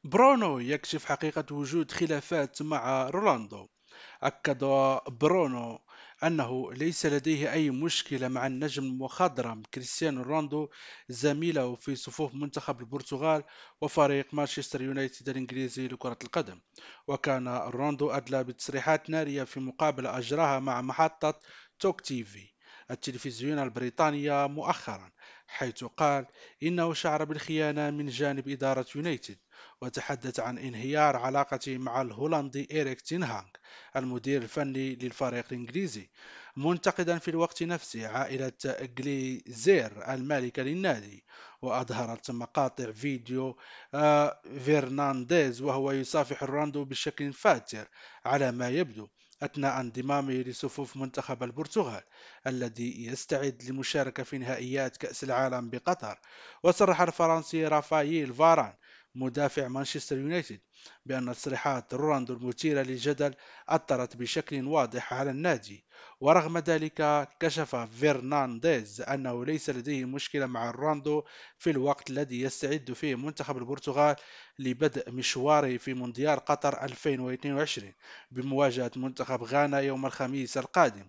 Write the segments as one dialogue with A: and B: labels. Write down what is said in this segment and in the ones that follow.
A: برونو يكشف حقيقة وجود خلافات مع رونالدو. أكد برونو أنه ليس لديه أي مشكلة مع النجم المخضرم كريستيانو رونالدو، زميله في صفوف منتخب البرتغال وفريق مانشستر يونايتد الإنجليزي لكرة القدم. وكان رونالدو أدلى بتصريحات نارية في مقابلة أجراها مع محطة توك تيفي التلفزيون البريطانية مؤخرا، حيث قال إنه شعر بالخيانة من جانب إدارة يونايتد، وتحدث عن انهيار علاقته مع الهولندي إيريك تينهانغ المدير الفني للفريق الإنجليزي، منتقدا في الوقت نفسه عائلة جليزير المالكة للنادي. وأظهرت مقاطع فيديو فيرنانديز وهو يصافح الراندو بشكل فاتر على ما يبدو أثناء انضمامه لصفوف منتخب البرتغال الذي يستعد للمشاركة في نهائيات كأس العالم بقطر. وصرح الفرنسي رافائيل فاران مدافع مانشستر يونايتد بأن تصريحات رولاندو المثيرة للجدل أثرت بشكل واضح على النادي. ورغم ذلك كشف فرنانديز أنه ليس لديه مشكلة مع رولاندو في الوقت الذي يستعد فيه منتخب البرتغال لبدء مشواره في مونديال قطر 2022 بمواجهة منتخب غانا يوم الخميس القادم.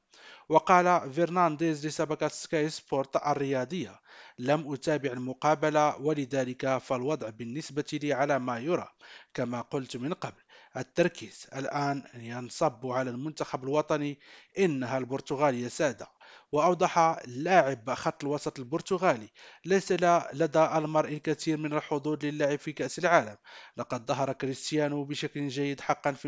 A: وقال فرنانديز لشبكة سكاي سبورت الرياضية: لم أتابع المقابلة ولذلك فالوضع بالنسبة لي على ما يرى. كما قلت من قبل، التركيز الآن ينصب على المنتخب الوطني، إنها البرتغال يا سادة. وأوضح لاعب خط الوسط البرتغالي: ليس لدى المرء الكثير من الحظوظ للعب في كأس العالم. لقد ظهر كريستيانو بشكل جيد حقا في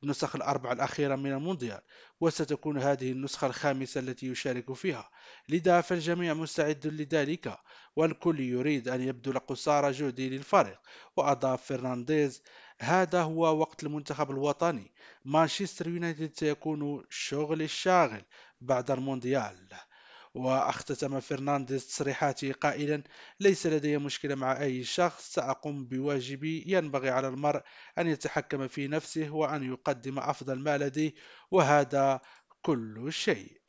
A: النسخ الأربع الأخيرة من المونديال، وستكون هذه النسخة الخامسة التي يشارك فيها، لذا فالجميع مستعد لذلك، والكل يريد أن يبذل قصارى جهده للفريق. وأضاف فرنانديز: هذا هو وقت المنتخب الوطني، مانشستر يونايتد سيكون شغل الشاغل بعد المونديال. واختتم فرنانديز تصريحاته قائلا: ليس لدي مشكلة مع أي شخص، سأقوم بواجبي، ينبغي على المرء أن يتحكم في نفسه وأن يقدم أفضل ما لديه، وهذا كل شيء.